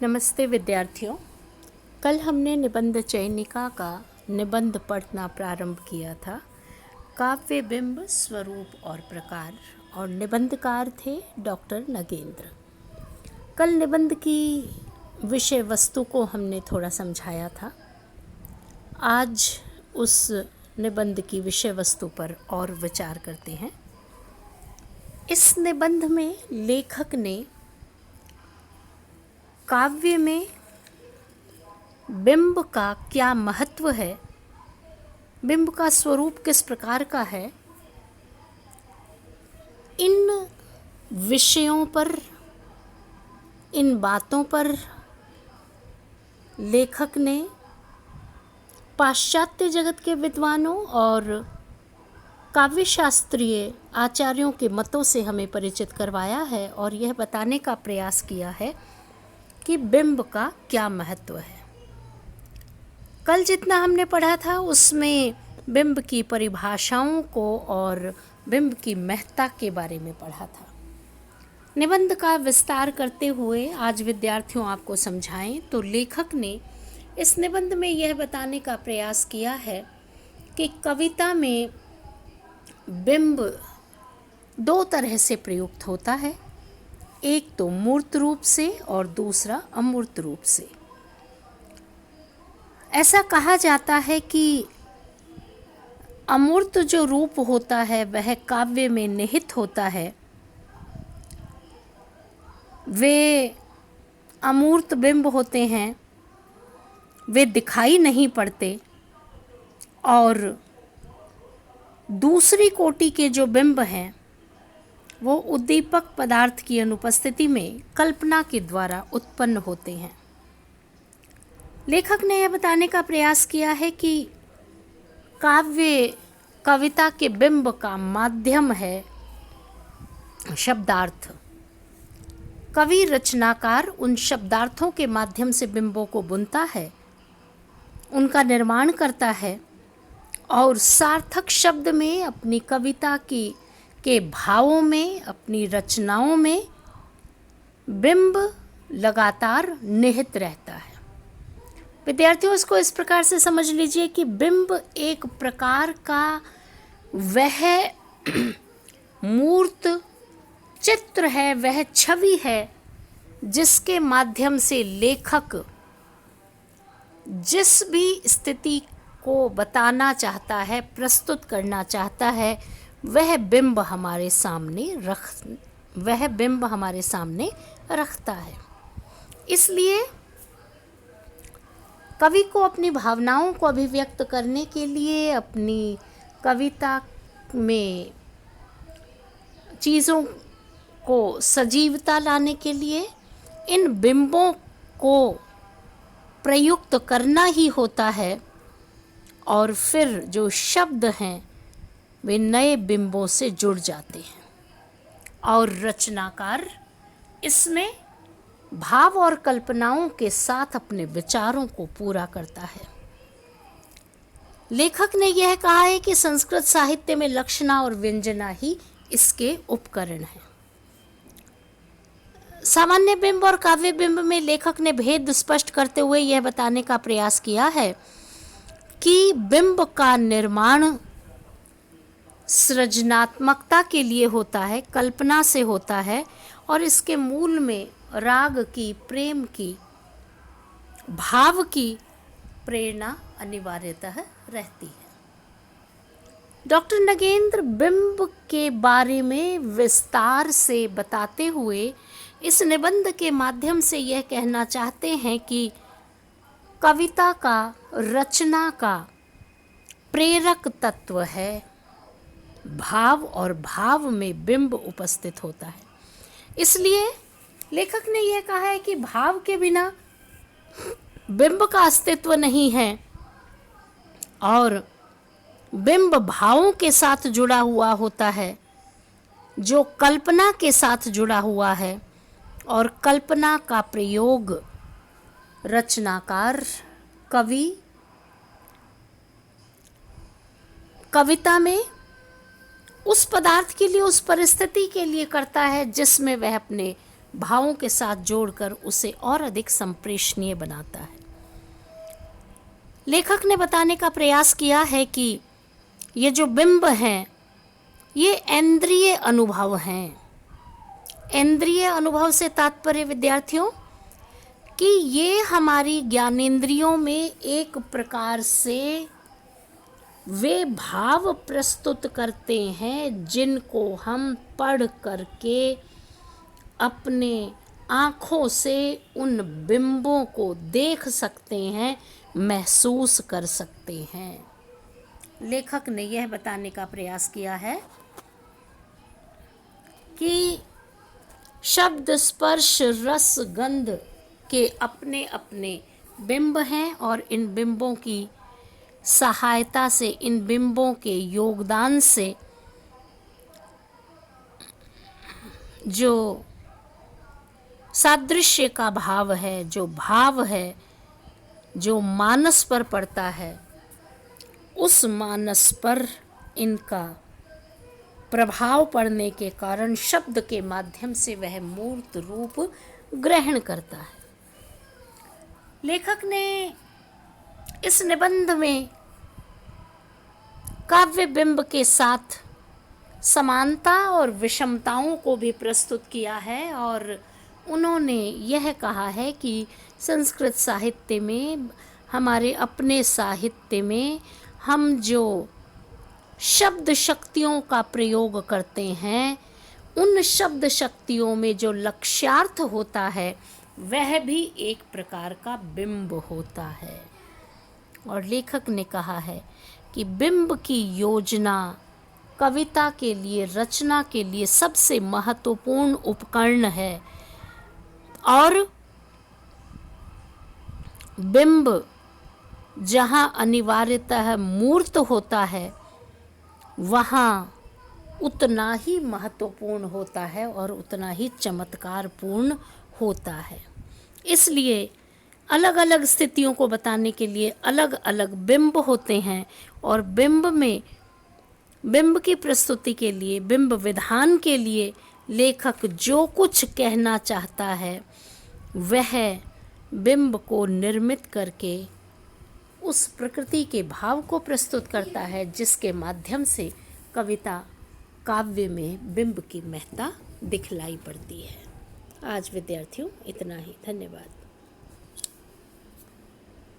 नमस्ते विद्यार्थियों। कल हमने निबंध चयनिका का निबंध पढ़ना प्रारंभ किया था। काव्य बिंब स्वरूप और प्रकार, और निबंधकार थे डॉक्टर नगेंद्र। कल निबंध की विषय वस्तु को हमने थोड़ा समझाया था। आज उस निबंध की विषय वस्तु पर और विचार करते हैं। इस निबंध में लेखक ने काव्य में बिंब का क्या महत्व है, बिंब का स्वरूप किस प्रकार का है, इन विषयों पर, इन बातों पर लेखक ने पाश्चात्य जगत के विद्वानों और काव्य शास्त्रीय आचार्यों के मतों से हमें परिचित करवाया है और यह बताने का प्रयास किया है कि बिंब का क्या महत्व है। कल जितना हमने पढ़ा था उसमें बिंब की परिभाषाओं को और बिंब की महत्ता के बारे में पढ़ा था। निबंध का विस्तार करते हुए आज विद्यार्थियों आपको समझाएं तो लेखक ने इस निबंध में यह बताने का प्रयास किया है कि कविता में बिंब दो तरह से प्रयुक्त होता है, एक तो मूर्त रूप से और दूसरा अमूर्त रूप से। ऐसा कहा जाता है कि अमूर्त जो रूप होता है वह काव्य में निहित होता है। वे अमूर्त बिंब होते हैं, वे दिखाई नहीं पड़ते, और दूसरी कोटि के जो बिंब हैं वो उद्दीपक पदार्थ की अनुपस्थिति में कल्पना के द्वारा उत्पन्न होते हैं। लेखक ने यह बताने का प्रयास किया है कि काव्य कविता के बिंब का माध्यम है शब्दार्थ। कवि रचनाकार उन शब्दार्थों के माध्यम से बिंबों को बुनता है, उनका निर्माण करता है और सार्थक शब्द में अपनी कविता के भावों में, अपनी रचनाओं में बिंब लगातार निहित रहता है। विद्यार्थियों, इसको इस प्रकार से समझ लीजिए कि बिंब एक प्रकार का वह मूर्त चित्र है, वह छवि है जिसके माध्यम से लेखक जिस भी स्थिति को बताना चाहता है, प्रस्तुत करना चाहता है, वह बिंब हमारे सामने रखता है। इसलिए कवि को अपनी भावनाओं को अभिव्यक्त करने के लिए, अपनी कविता में चीज़ों को सजीवता लाने के लिए इन बिंबों को प्रयुक्त करना ही होता है, और फिर जो शब्द हैं वे नए बिंबों से जुड़ जाते हैं और रचनाकार इसमें भाव और कल्पनाओं के साथ अपने विचारों को पूरा करता है। लेखक ने यह कहा है कि संस्कृत साहित्य में लक्षणा और व्यंजना ही इसके उपकरण हैं। सामान्य बिंब और काव्य बिंब में लेखक ने भेद स्पष्ट करते हुए यह बताने का प्रयास किया है कि बिंब का निर्माण सृजनात्मकता के लिए होता है, कल्पना से होता है, और इसके मूल में राग की, प्रेम की, भाव की प्रेरणा अनिवार्यतः रहती है। डॉक्टर नगेंद्र बिंब के बारे में विस्तार से बताते हुए इस निबंध के माध्यम से यह कहना चाहते हैं कि कविता का, रचना का प्रेरक तत्व है भाव, और भाव में बिंब उपस्थित होता है। इसलिए लेखक ने यह कहा है कि भाव के बिना बिंब का अस्तित्व नहीं है, और बिंब भावों के साथ जुड़ा हुआ होता है, जो कल्पना के साथ जुड़ा हुआ है, और कल्पना का प्रयोग रचनाकार, कवि कविता में उस पदार्थ के लिए, उस परिस्थिति के लिए करता है जिसमें वह अपने भावों के साथ जोड़कर उसे और अधिक संप्रेषणीय बनाता है। लेखक ने बताने का प्रयास किया है कि ये जो बिंब हैं ये इंद्रिय अनुभव हैं। इंद्रिय अनुभव से तात्पर्य विद्यार्थियों कि ये हमारी ज्ञानेंद्रियों में एक प्रकार से वे भाव प्रस्तुत करते हैं जिनको हम पढ़ करके अपने आँखों से उन बिंबों को देख सकते हैं, महसूस कर सकते हैं। लेखक ने यह बताने का प्रयास किया है कि शब्द, स्पर्श, रस, गंध के अपने अपने बिंब हैं और इन बिंबों की सहायता से, इन बिंबों के योगदान से जो सादृश्य का भाव है, जो भाव है, जो मानस पर पड़ता है, उस मानस पर इनका प्रभाव पड़ने के कारण शब्द के माध्यम से वह मूर्त रूप ग्रहण करता है। लेखक ने इस निबंध में काव्य बिंब के साथ समानता और विषमताओं को भी प्रस्तुत किया है और उन्होंने यह कहा है कि संस्कृत साहित्य में, हमारे अपने साहित्य में हम जो शब्द शक्तियों का प्रयोग करते हैं, उन शब्द शक्तियों में जो लक्ष्यार्थ होता है वह भी एक प्रकार का बिंब होता है। और लेखक ने कहा है कि बिंब की योजना कविता के लिए, रचना के लिए सबसे महत्वपूर्ण उपकरण है और बिंब जहाँ अनिवार्यतः मूर्त होता है वहाँ उतना ही महत्वपूर्ण होता है और उतना ही चमत्कारपूर्ण होता है। इसलिए अलग अलग स्थितियों को बताने के लिए अलग अलग बिंब होते हैं और बिंब में, बिंब की प्रस्तुति के लिए, बिंब विधान के लिए लेखक जो कुछ कहना चाहता है वह बिंब को निर्मित करके उस प्रकृति के भाव को प्रस्तुत करता है जिसके माध्यम से कविता, काव्य में बिंब की महत्ता दिखलाई पड़ती है। आज विद्यार्थियों इतना ही। धन्यवाद।